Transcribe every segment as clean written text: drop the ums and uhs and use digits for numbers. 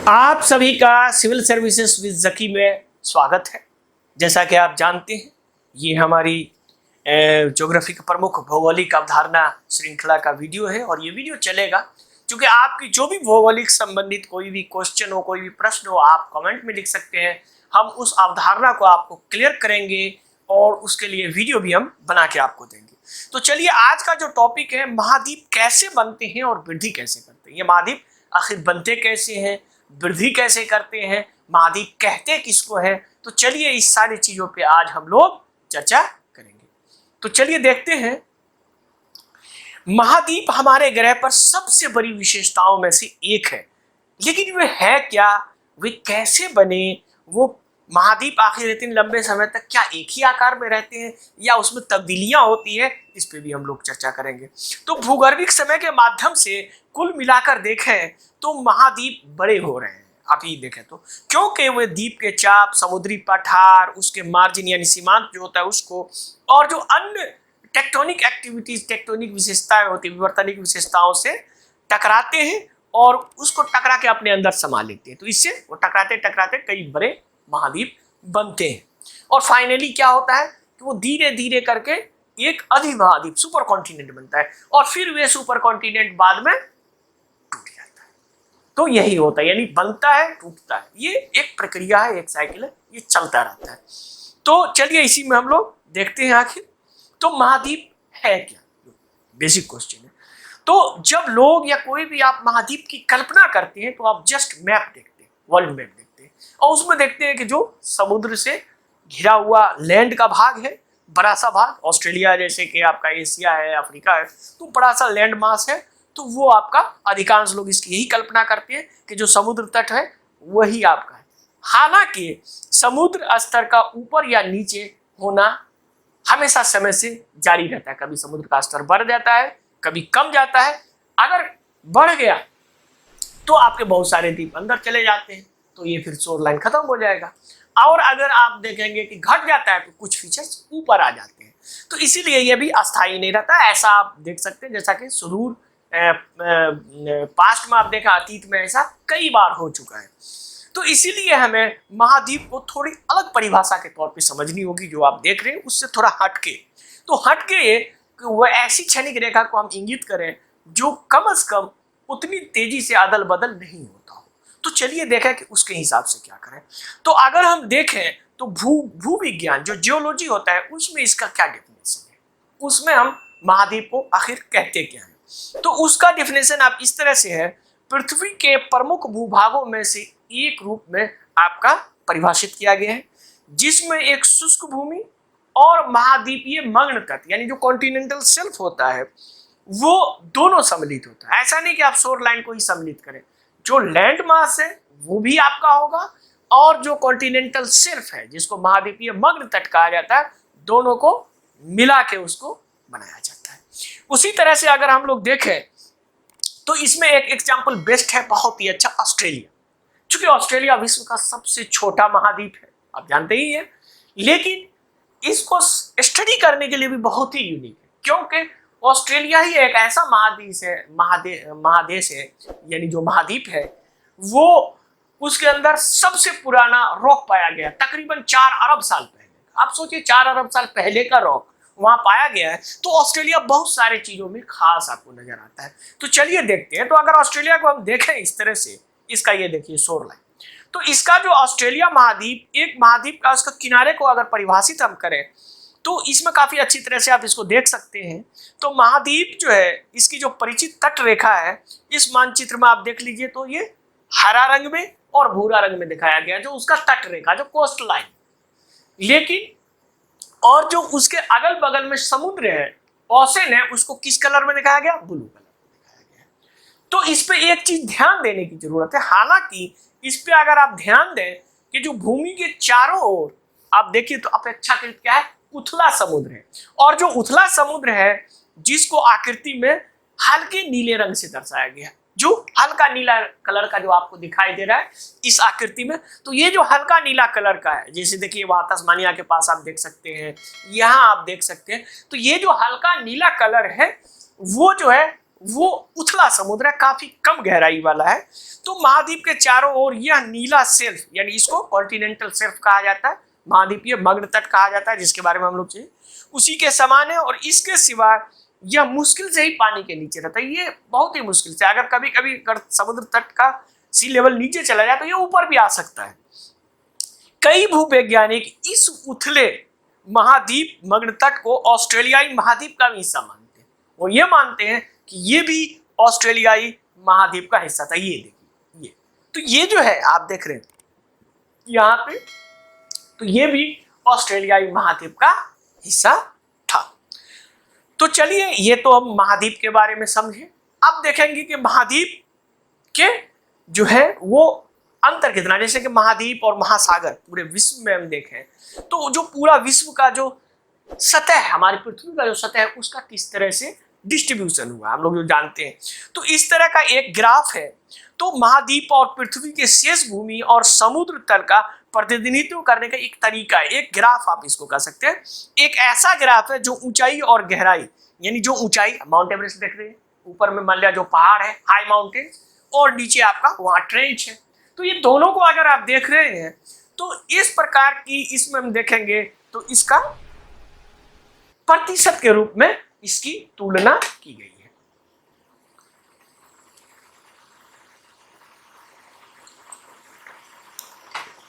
आप सभी का सिविल सर्विसेज विद जकी में स्वागत है। जैसा कि आप जानते हैं, ये हमारी ज्योग्राफी का प्रमुख भौगोलिक अवधारणा श्रृंखला का वीडियो है और ये वीडियो चलेगा क्योंकि आपकी जो भी भौगोलिक संबंधित कोई भी क्वेश्चन हो, कोई भी प्रश्न हो, आप कमेंट में लिख सकते हैं। हम उस अवधारणा को आपको क्लियर करेंगे और उसके लिए वीडियो भी हम बना के आपको देंगे। तो चलिए, आज का जो टॉपिक है, महाद्वीप कैसे बनते हैं और वृद्धि कैसे करते हैं। ये महाद्वीप आखिर बनते कैसे हैं, वृद्धि कैसे करते हैं, महाद्वीप कहते किसको है। तो चलिए, इस सारी चीजों पे आज हम लोग चर्चा करेंगे। तो चलिए देखते हैं, महाद्वीप हमारे ग्रह पर सबसे बड़ी विशेषताओं में से एक है, लेकिन वे है क्या, वे कैसे बने, वो महाद्वीप आखिर इतने लंबे समय तक क्या एक ही आकार में रहते हैं या उसमें तब्दीलियां होती है, इस पे भी हम लोग चर्चा करेंगे। तो भूगर्भिक समय के माध्यम से कुल मिलाकर देखें तो महाद्वीप बड़े हो रहे हैं। आप ये देखें तो, क्योंकि वे द्वीप के चाप, समुद्री पठार, उसके मार्जिन यानी सीमांत जो होता है उसको, और जो अन्य टेक्टोनिक एक्टिविटीज, टेक्टोनिक विशेषताएं होती है, विवर्तनिक विशेषताओं से टकराते हैं और उसको टकरा के अपने अंदर समा लेते हैं। तो इससे वो टकराते टकराते कई बड़े महाद्वीप बनते हैं और फाइनली क्या होता है कि वो धीरे धीरे करके एक अधिमहाद्वीप, सुपर कॉन्टिनेंट बनता है और फिर वे सुपर कॉन्टिनेंट बाद में टूट जाता है। तो यही होता है, यानी बनता है, टूटता है। ये एक प्रक्रिया है, एक साइकिल है, ये चलता रहता है। तो चलिए, इसी में हम लोग देखते हैं आखिर तो महाद्वीप है क्या, बेसिक क्वेश्चन है। तो जब लोग या कोई भी आप महाद्वीप की कल्पना करते हैं तो आप जस्ट मैप देखते हैं, वर्ल्ड मैप देखते हैं और उसमें देखते हैं कि जो समुद्र से घिरा हुआ लैंड का भाग है, बड़ा सा भाग, ऑस्ट्रेलिया जैसे कि आपका एशिया है, अफ्रीका है, तो बड़ा सा लैंड मास है। तो वो आपका, अधिकांश लोग इसकी यही कल्पना करते हैं कि जो समुद्र तट है वही आपका है। हालांकि समुद्र स्तर का ऊपर या नीचे होना हमेशा समय से जारी रहता है। कभी समुद्र का स्तर बढ़ जाता है, कभी कम जाता है। अगर बढ़ गया तो आपके बहुत सारे द्वीप अंदर चले जाते हैं, तो ये फिर शोर लाइन खत्म हो जाएगा। और अगर आप देखेंगे कि घट जाता है तो कुछ फीचर्स ऊपर आ जाते हैं। तो इसीलिए ये भी अस्थायी नहीं रहता। ऐसा आप देख सकते हैं, जैसा कि सुदूर पास्ट में आप देखा, अतीत में ऐसा कई बार हो चुका है। तो इसीलिए हमें महाद्वीप को थोड़ी अलग परिभाषा के तौर पे समझनी होगी। जो आप देख रहे हैं उससे थोड़ा हटके, तो हटके वह ऐसी क्षणिक रेखा को हम इंगित करें जो कम से कम उतनी तेजी से अदल बदल नहीं होता हो। तो चलिए देखें कि उसके हिसाब से क्या करें। तो अगर हम देखें तो भू विज्ञान, जो जियोलॉजी होता है, उसमें इसका क्या डेफिनेशन है, उसमें हम महाद्वीप को आखिर कहते क्या है। तो उसका डेफिनेशन आप इस तरह से है, पृथ्वी के प्रमुख भूभागों में से एक रूप में आपका परिभाषित किया गया है, जिसमें एक शुष्क भूमि और महाद्वीपीय मग्न तट यानी जो कॉन्टिनेंटल शेल्फ होता है वो दोनों सम्मिलित होता है। ऐसा नहीं कि आप शोर लाइन को ही सम्मिलित करें, जो लैंड मास है वो भी आपका होगा और जो कॉन्टिनेंटल शेल्फ है जिसको महाद्वीपीय मग्न तट कहा जाता है, दोनों को मिला के उसको बनाया जाता है। उसी तरह से अगर हम लोग देखें तो इसमें एक एग्जाम्पल बेस्ट है, बहुत ही अच्छा, ऑस्ट्रेलिया। चूंकि ऑस्ट्रेलिया विश्व का सबसे छोटा महाद्वीप है, आप जानते ही हैं, लेकिन इसको स्टडी करने के लिए भी बहुत ही यूनिक है, क्योंकि ऑस्ट्रेलिया ही एक ऐसा महादेश है, यानी जो महाद्वीप है वो, उसके अंदर सबसे पुराना रॉक पाया गया तकरीबन 4 अरब साल पहले। आप सोचिए, 4 अरब साल पहले का रॉक वहां पाया गया है। तो ऑस्ट्रेलिया बहुत सारे चीजों में खास आपको नजर आता है। तो चलिए देखते हैं। तो अगर ऑस्ट्रेलिया को हम देखें इस तरह से, इसका ये देखिए शोर लाइन, तो इसका जो ऑस्ट्रेलिया महाद्वीप, एक महाद्वीप का उसका किनारे को अगर परिभाषित हम करें तो इसमें काफी अच्छी तरह से आप इसको देख सकते हैं। तो महाद्वीप जो है, इसकी जो परिचित तट रेखा है, इस मानचित्र में आप देख लीजिए तो ये हरा रंग में और भूरा रंग में दिखाया गया, जो उसका तट रेखा, जो कोस्ट लाइन। लेकिन और जो उसके अगल बगल में समुद्र है, ओशन है, उसको किस कलर में दिखाया गया, ब्लू कलर में दिखाया गया। तो इस पे एक चीज ध्यान देने की जरूरत है। हालांकि इस पे अगर आप ध्यान दें कि जो भूमि के चारों ओर आप देखिए तो अपेक्षाकृत क्या है, उथला समुद्र है, और जो उथला समुद्र है जिसको आकृति में हल्के नीले रंग से दर्शाया गया है, जो हल्का नीला कलर का जो आपको दिखाई दे रहा है इस आकृति में, तो ये जो हल्का नीला कलर का है, जैसे देखिए वहां तस्मानिया के पास आप देख सकते हैं, यहाँ आप देख सकते हैं, तो ये जो हल्का नीला कलर है वो जो है वो उथला समुद्र है, काफी कम गहराई वाला है। तो महाद्वीप के चारों ओर यह नीला शेल्फ, यानी इसको कॉन्टिनेंटल शेल्फ कहा जाता है, महाद्वीपीय मग्न तट कहा जाता है, जिसके बारे में हम लोग चाहिए उसी के समान है। और इसके सिवा यह मुश्किल से ही पानी के नीचे रहता है, ये बहुत ही मुश्किल से, अगर कभी कभी समुद्र तट का सी लेवल नीचे चला जाए तो ये ऊपर भी आ सकता है। कई भूवैज्ञानिक इस उथले महाद्वीप मग्न तट को ऑस्ट्रेलियाई महाद्वीप का भी हिस्सा मानते हैं। वो ये मानते हैं कि ये भी ऑस्ट्रेलियाई महाद्वीप का हिस्सा था। ये देखिए, ये तो ये जो है आप देख रहे हैं यहाँ पे, तो ये भी ऑस्ट्रेलियाई महाद्वीप का हिस्सा था। तो चलिए, ये तो हम महाद्वीप के बारे में समझे। अब देखेंगे कि महाद्वीप के जो है वो अंतर कितना, जैसे कि महाद्वीप और महासागर पूरे विश्व में हम देखें तो जो पूरा विश्व का जो सतह है, हमारी पृथ्वी का जो सतह है, उसका किस तरह से डिस्ट्रीब्यूशन हुआ हम लोग जो जानते हैं। तो इस तरह का एक ग्राफ है। तो महाद्वीप और पृथ्वी के शेष भूमि और समुद्र तल का प्रतिनिधित्व करने का एक तरीका है, एक ग्राफ आप इसको कह सकते हैं। एक ऐसा ग्राफ है जो ऊंचाई और गहराई, यानी जो ऊंचाई, माउंट एवरेस्ट देख रहे हैं, ऊपर में मान लिया जो पहाड़ है हाई माउंटेन, और नीचे आपका वहां ट्रेंच है। तो ये दोनों को अगर आप देख रहे हैं तो इस प्रकार की इसमें हम देखेंगे तो इसका प्रतिशत के रूप में इसकी तुलना की गई है।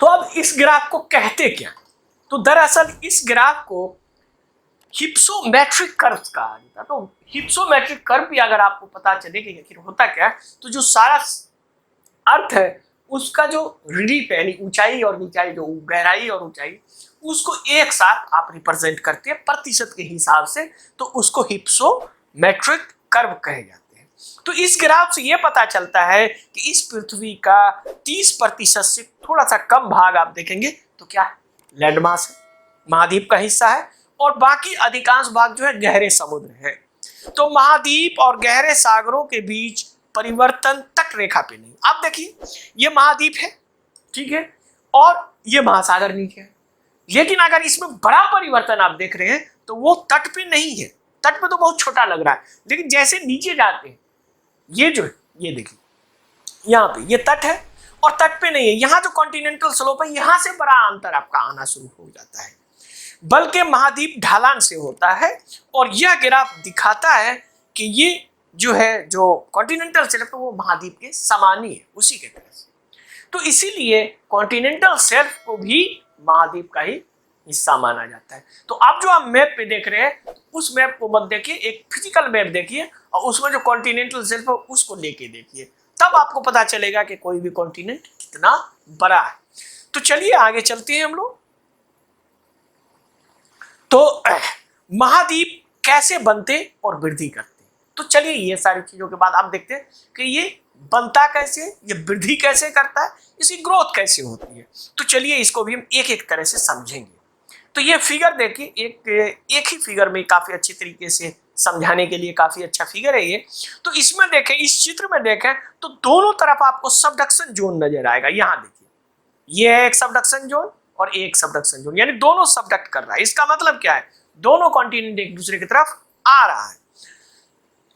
तो अब इस ग्राफ को कहते क्या, तो दरअसल इस ग्राफ को हिप्सोमेट्रिक कर्व कहा जाता है। तो हिप्सोमेट्रिक कर्व भी अगर आपको पता चले कि आखिर होता क्या है, तो जो सारा अर्थ है उसका जो रिलीफ है, यानी ऊंचाई और नीचाई, जो गहराई और ऊंचाई, उसको एक साथ आप रिप्रेजेंट करते हैं प्रतिशत के हिसाब से, तो उसको हिप्सोमेट्रिक कर्व कहे जाते हैं। तो इस ग्राफ से यह पता चलता है कि इस पृथ्वी का 30% से थोड़ा सा कम भाग आप देखेंगे तो क्या लैंड मास है, महाद्वीप का हिस्सा है, और बाकी अधिकांश भाग जो है गहरे समुद्र है। तो महाद्वीप और गहरे सागरों के बीच परिवर्तन तट रेखा पे नहीं। अब देखिए, ये महाद्वीप है, ठीक है, और ये महासागर नीचे है, लेकिन अगर इसमें बड़ा परिवर्तन आप देख रहे हैं तो वो तट पे नहीं है। तट पे तो बहुत छोटा लग रहा है, लेकिन जैसे नीचे जाते हैं, ये जो है, ये देखिए यहाँ पे ये तट है और तट पे नहीं है, यहाँ जो कॉन्टिनेंटल स्लोप है, यहाँ से बड़ा अंतर आपका आना शुरू हो जाता है, बल्कि महाद्वीप ढलान से होता है। और यह ग्राफ दिखाता है कि ये जो है, जो कॉन्टिनेंटल शेल्फ है, वो महाद्वीप के समान ही है, उसी के तरह से। तो इसीलिए कॉन्टिनेंटल शेल्फ को भी महाद्वीप का ही हिस्सा माना जाता है। तो आप जो आप मैप पे देख रहे हैं, उस मैप को मत देखिए, एक फिजिकल मैप देखिए और उसमें जो कॉन्टिनेंटल शेल्फ है उसको लेके देखिए, तब आपको पता चलेगा कि कोई भी कॉन्टिनेंट कितना बड़ा है। तो चलिए आगे चलते हैं हम लोग। तो महाद्वीप कैसे बनते और वृद्धि करते, तो चलिए ये सारी चीजों के बाद आप देखते हैं कि ये बनता कैसे, ये वृद्धि कैसे करता है, इसकी ग्रोथ कैसे होती है। तो चलिए इसको भी हम एक एक तरह से समझेंगे। तो ये फिगर देखिए, एक ही फिगर में काफी अच्छी तरीके से समझाने के लिए काफी अच्छा फिगर है ये। तो इसमें देखें, इस चित्र में देखें तो दोनों तरफ आपको सबडक्शन जोन नजर आएगा। यहाँ देखिए, ये है एक सबडक्शन जोन और एक सबडक्शन जोन, यानी दोनों सबडक्ट कर रहा है। इसका मतलब क्या है, दोनों कॉन्टिनेंट एक दूसरे की तरफ आ रहा है।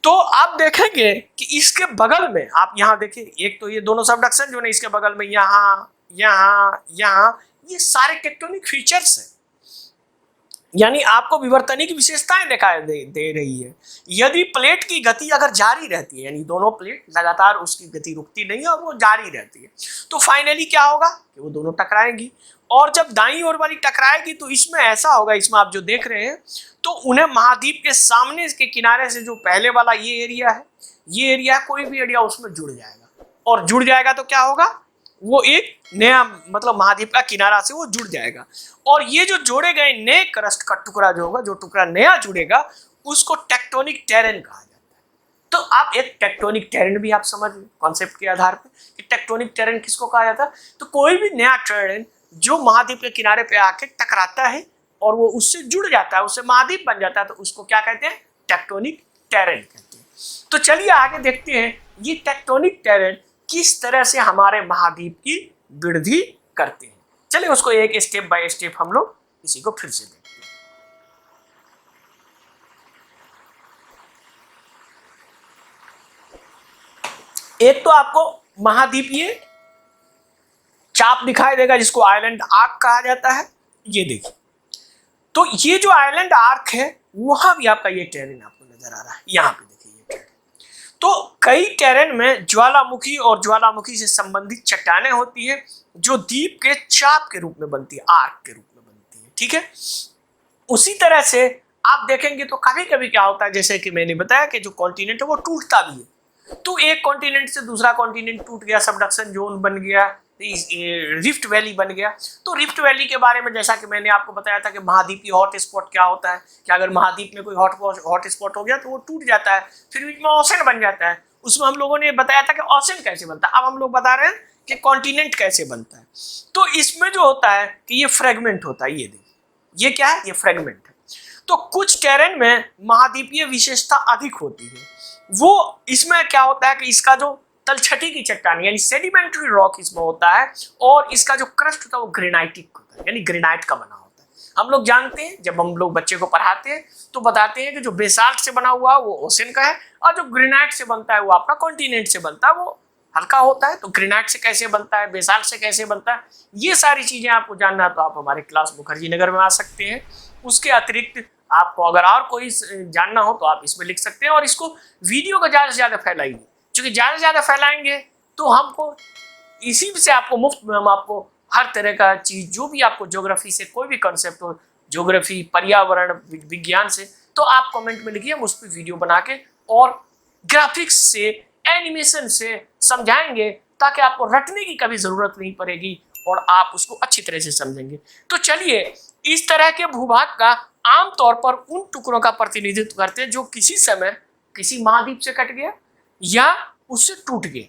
तो आप देखेंगे कि इसके बगल में आप यहाँ देखिए, एक तो ये दोनों सबडक्शन जो है, इसके बगल में यहाँ यहाँ यहाँ, ये सारे टेक्टोनिक फीचर्स हैं, यानी आपको विवर्तनिक विशेषताएं दिखाई दे रही है। यदि प्लेट की गति अगर जारी रहती है, यानी दोनों प्लेट लगातार उसकी गति रुकती नहीं है और वो जारी रहती है, तो फाइनली क्या होगा कि वो दोनों टकराएंगी। और जब दाईं ओर वाली टकराएगी तो इसमें ऐसा होगा, इसमें आप जो देख रहे हैं, तो उन्हें महाद्वीप के सामने के किनारे से जो पहले वाला ये एरिया है, ये एरिया कोई भी एरिया उसमें जुड़ जाएगा, और जुड़ जाएगा तो क्या होगा, वो एक नया मतलब महाद्वीप का किनारा से वो जुड़ जाएगा। और ये जो जोड़े गए नए क्रस्ट का टुकड़ा जो होगा, जो टुकड़ा नया जुड़ेगा, उसको टेक्टोनिक टेरेन कहा जाता है। तो आप एक टेक्टोनिक टेरेन भी आप समझ लें कॉन्सेप्ट के आधार पर कि टेक्टोनिक टेरेन किसको कहा जाता है। तो कोई भी नया टेरेन जो महाद्वीप के किनारे पे आके टकराता है और वो उससे जुड़ जाता है, उससे महाद्वीप बन जाता है, तो उसको क्या कहते हैं, टेक्टोनिक टेरेन कहते हैं। तो चलिए आगे देखते हैं ये टेक्टोनिक टेरेन किस तरह से हमारे महाद्वीप की वृद्धि करते हैं। चलिए उसको एक स्टेप बाय स्टेप हम लोग इसी को फिर से देखते हैं। एक तो आपको महाद्वीपीय चाप दिखाई देगा जिसको आइलैंड आर्क कहा जाता है, ये देखिए। तो ये जो आइलैंड आर्क है वहां भी आपका ये टेरेन आपको नजर आ रहा है, यहाँ पे देखिए ये टेरेन। तो कई टेरेन में ज्वालामुखी और ज्वालामुखी से संबंधित चट्टानें होती है जो द्वीप के चाप के रूप में बनती है, आर्क के रूप में बनती है, ठीक है। उसी तरह से आप देखेंगे तो कभी कभी क्या होता है, जैसे कि मैंने बताया कि जो कॉन्टिनेंट है वो टूटता भी है। तो एक कॉन्टिनेंट से दूसरा कॉन्टिनेंट टूट गया, सबडक्शन जोन बन गया, रिफ्ट वैली बन गया। तो रिफ्ट वैली के बारे में जैसा कि मैंने आपको बताया था कि महाद्वीपीय हॉट स्पॉट क्या होता है, कि अगर महाद्वीप में कोई हॉट स्पॉट हो गया तो वो टूट जाता है, फिर बीच में ओशन बन जाता है। उसमें हम लोगों ने बताया था कि ओशन कैसे बनता है, अब हम लोग बता रहे हैं कि कॉन्टिनेंट कैसे बनता है। तो इसमें जो होता है कि ये फ्रेगमेंट होता है, ये देखिए ये क्या है, ये फ्रेगमेंट है। तो कुछ टेरेन में महाद्वीपीय विशेषता अधिक होती है, वो इसमें क्या होता है कि इसका जो तलछटी की चट्टान यानी सेडिमेंट्री रॉक इसमें होता है, और इसका जो क्रस्ट होता है वो ग्रेनाइटिक होता है, यानी ग्रेनाइट का बना होता है। हम लोग जानते हैं, जब हम लोग बच्चे को पढ़ाते हैं तो बताते हैं कि जो बेसाल्ट से बना हुआ वो ओशन का है, और जो ग्रेनाइट से बनता है वो आपका कॉन्टिनेंट से बनता है, वो हल्का होता है। तो ग्रेनाइट से कैसे बनता है, बेसाल्ट से कैसे बनता है, ये सारी चीजें आपको जानना है तो आप हमारे क्लास मुखर्जी नगर में आ सकते हैं। उसके अतिरिक्त आपको अगर और कोई जानना हो तो आप इसमें लिख सकते हैं, और इसको वीडियो को ज़्यादा से ज़्यादा फैलाइए, क्योंकि ज़्यादा से ज़्यादा फैलाएंगे तो हमको इसी से आपको मुफ्त में हम आपको हर तरह का चीज़, जो भी आपको ज्योग्राफी से कोई भी कॉन्सेप्ट हो, ज्योग्राफी पर्यावरण विज्ञान से, तो आप कमेंट में लिखिए, हम उस पर वीडियो बना के और ग्राफिक्स से एनिमेशन से समझाएंगे, ताकि आपको रटने की कभी ज़रूरत नहीं पड़ेगी और आप उसको अच्छी तरह से समझेंगे। तो चलिए, इस तरह के भूभाग का आमतौर पर उन टुकड़ों का प्रतिनिधित्व करते हैं जो किसी समय किसी महाद्वीप से कट गया या उससे टूट गए,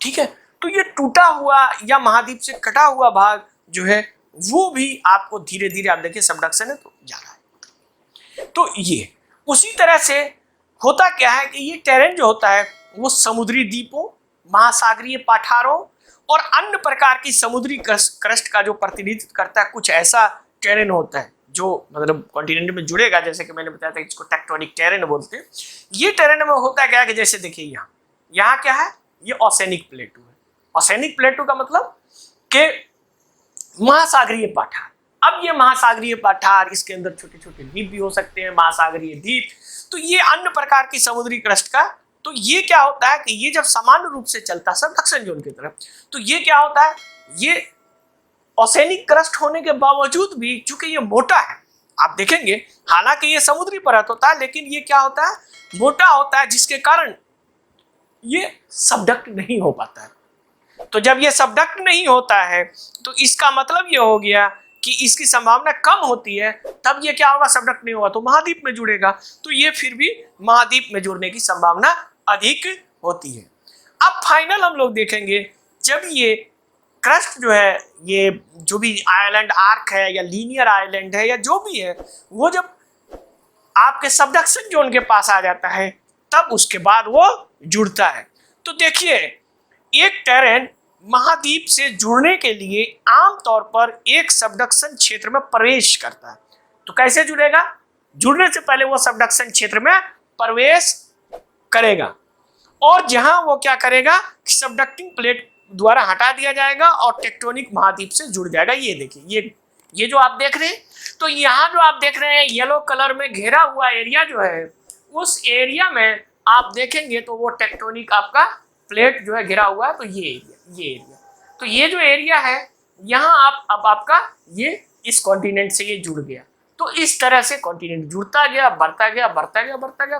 ठीक है। तो ये टूटा हुआ या महाद्वीप से कटा हुआ भाग जो है वो भी आपको धीरे धीरे, आप देखिए सबडक्शन है तो जा रहा है। तो ये उसी तरह से होता क्या है कि ये टेरेन जो होता है वो समुद्री द्वीपों, महासागरीय पठारों और अन्य प्रकार की समुद्री क्रस्ट का जो प्रतिनिधित्व करता है, कुछ ऐसा टेरेन होता है जो मतलब कॉन्टिनेंट में जुड़ेगा, जैसे कि मैंने बताया था इसको टेक्टोनिक टेरेन बोलते हैं। ये टेरेन में होता क्या है कि जैसे देखिए यहाँ क्या है, ये ओसेनिक प्लेटू है। ओसेनिक प्लेटू का मतलब कि महासागरीय पठार। अब ये महासागरीय पठार, इसके अंदर छोटे छोटे द्वीप भी हो सकते हैं, महासागरीय द्वीप। तो ये अन्य प्रकार की समुद्री क्रस्ट का, तो ये क्या होता है कि ये जब सामान्य रूप से चलता है सबडक्शन जोन की तरफ, तो ये क्या होता है, ये ओसेनिक क्रस्ट होने के बावजूद भी चूंकि ये मोटा है, आप देखेंगे हालांकि ये समुद्री परत होता है लेकिन ये क्या होता है, मोटा होता है, जिसके कारण ये सबडक्ट नहीं हो पाता है। तो जब ये सबडक्ट नहीं होता है तो इसका मतलब ये हो गया कि इसकी संभावना कम होती है, तब ये क्या होगा, सबडक्ट नहीं होगा तो महाद्वीप में जुड़ेगा, तो ये फिर भी महाद्वीप में जुड़ने की संभावना अधिक होती है। अब फाइनल हम लोग देखेंगे, जब ये क्रस्ट जो है, ये जो भी आइलैंड आर्क है या लीनियर आइलैंड है या जो भी है, वो जब आपके सबडक्शन जोन के पास आ जाता है तब उसके बाद वो जुड़ता है। तो देखिए, एक टेरेन महाद्वीप से जुड़ने के लिए आमतौर पर एक सबडक्शन क्षेत्र में प्रवेश करता है। तो कैसे जुड़ेगा, जुड़ने से पहले वो सबडक्शन क्षेत्र में प्रवेश करेगा, और जहां वो क्या करेगा, सबडक्टिंग प्लेट द्वारा हटा दिया जाएगा और टेक्टोनिक महाद्वीप से जुड़ जाएगा। ये देखिए, ये जो आप देख रहे हैं, तो यहाँ जो आप देख रहे हैं येलो कलर में घेरा हुआ एरिया जो है, उस एरिया में आप देखेंगे तो वो टेक्टोनिक आपका प्लेट जो है घिरा हुआ है। तो ये एरिया, तो ये जो एरिया है यहाँ आप अब आपका ये इस कॉन्टिनेंट से ये जुड़ गया। तो इस तरह से कॉन्टिनेंट जुड़ता गया, बढ़ता गया, बढ़ता गया, बढ़ता गया,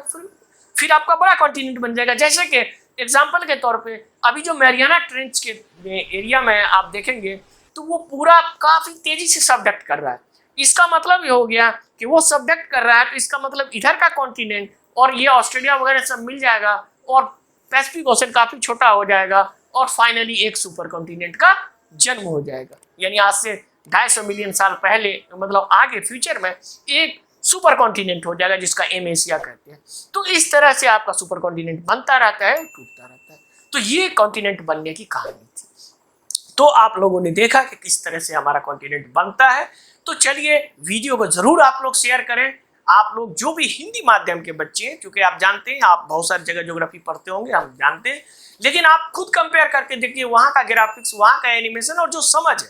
फिर आपका बड़ा कॉन्टिनेंट बन जाएगा। जैसे कि एग्जाम्पल के तौर पे अभी जो मैरियाना ट्रेंच के एरिया में आप देखेंगे तो वो पूरा काफी तेजी से सबडक्ट कर रहा है। इसका मतलब ये हो गया कि वो सबडक्ट कर रहा है, तो इसका मतलब इधर का कॉन्टिनेंट और ये ऑस्ट्रेलिया वगैरह सब मिल जाएगा और पैसिफिक ओशन काफी छोटा हो जाएगा, और फाइनली एक सुपर कॉन्टिनेंट का जन्म हो जाएगा। यानी आज से 250 मिलियन साल पहले, मतलब आगे फ्यूचर में एक सुपर कॉन्टिनेंट हो जाएगा जिसका एम एशिया कहते हैं। तो इस तरह से आपका सुपर कॉन्टिनेंट बनता रहता है, टूटता रहता है। तो ये कॉन्टिनेंट बनने की कहानी थी। तो आप लोगों ने देखा कि किस तरह से हमारा कॉन्टिनेंट बनता है। तो चलिए, वीडियो को जरूर आप लोग शेयर करें, आप लोग जो भी हिंदी माध्यम के बच्चे हैं, क्योंकि आप जानते हैं आप बहुत सारी जगह ज्योग्राफी पढ़ते होंगे, हम जानते हैं, लेकिन आप खुद कंपेयर करके देखिए वहाँ का ग्राफिक्स, वहाँ का एनिमेशन और जो समझ है,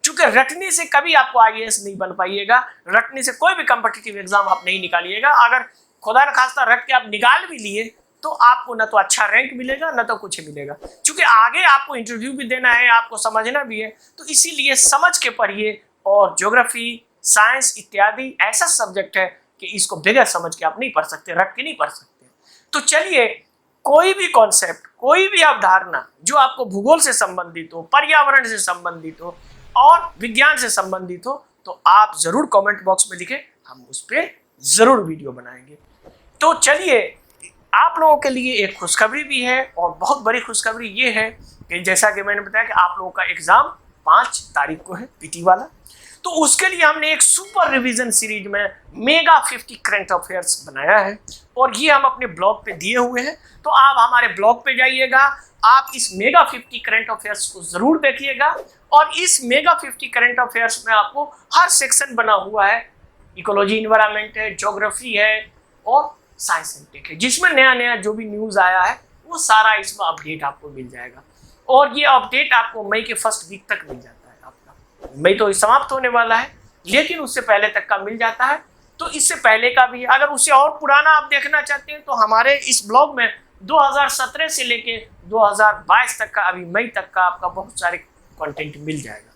क्योंकि रटने से कभी आपको आईएएस नहीं बन पाइएगा, रटने से कोई भी कॉम्पिटिटिव एग्जाम आप नहीं निकालिएगा। अगर खुदा न खास्ता रट के आप निकाल भी लिए तो आपको न तो अच्छा रैंक मिलेगा न तो कुछ मिलेगा, क्योंकि आगे आपको इंटरव्यू भी देना है, आपको समझना भी है। तो इसीलिए समझ के पढ़िए, और ज्योग्राफी, साइंस इत्यादि ऐसा सब्जेक्ट है कि इसको बगैर समझ के आप नहीं पढ़ सकते, रट के नहीं पढ़ सकते। तो चलिए, कोई भी कॉन्सेप्ट, कोई भी अवधारणा जो आपको भूगोल से संबंधित हो, पर्यावरण से संबंधित हो और विज्ञान से संबंधित हो, तो आप जरूर कमेंट बॉक्स में लिखें, हम उस पर जरूर वीडियो बनाएंगे। तो चलिए, आप लोगों के लिए एक खुशखबरी भी है, और बहुत बड़ी खुशखबरी ये है कि जैसा कि मैंने बताया कि आप लोगों का एग्जाम 5 तारीख को है, पीटी वाला। तो उसके लिए हमने एक सुपर रिवीजन सीरीज में मेगा 50 करंट अफेयर्स बनाया है, और ये हम अपने ब्लॉग पे दिए हुए हैं। तो आप हमारे ब्लॉग पे जाइएगा, आप इस मेगा 50 करंट अफेयर्स को जरूर देखिएगा। और इस मेगा 50 करंट अफेयर्स में आपको हर सेक्शन बना हुआ है, इकोलॉजी इन्वायरमेंट है, ज्योग्राफी है और साइंस एंड टेक है, जिसमें नया नया जो भी न्यूज़ आया है वो सारा इसमें अपडेट आपको मिल जाएगा। और ये अपडेट आपको मई के फर्स्ट वीक तक मिल जाता है। आपका मई तो समाप्त होने वाला है, लेकिन उससे पहले तक का मिल जाता है। तो इससे पहले का भी, अगर उससे और पुराना आप देखना चाहते हैं तो हमारे इस ब्लॉग में 2017 से लेके 2022 तक का, अभी मई तक का आपका बहुत सारे कंटेंट मिल जाएगा।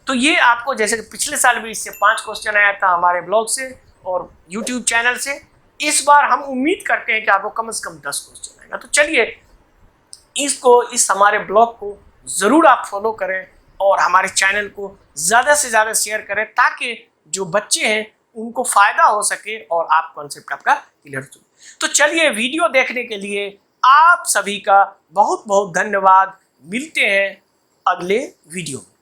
तो ये आपको, जैसे कि पिछले साल भी इससे 5 क्वेश्चन आया था हमारे ब्लॉग से और यूट्यूब चैनल से, इस बार हम उम्मीद करते हैं कि आपको कम से कम 10 क्वेश्चन आएगा। तो चलिए, इस हमारे ब्लॉग को ज़रूर आप फॉलो करें और हमारे चैनल को ज़्यादा से ज़्यादा शेयर करें, ताकि जो बच्चे हैं उनको फ़ायदा हो सके और आप कॉन्सेप्ट आपका क्लियर हो। तो चलिए, वीडियो देखने के लिए आप सभी का बहुत बहुत धन्यवाद। मिलते हैं अगले वीडियो में।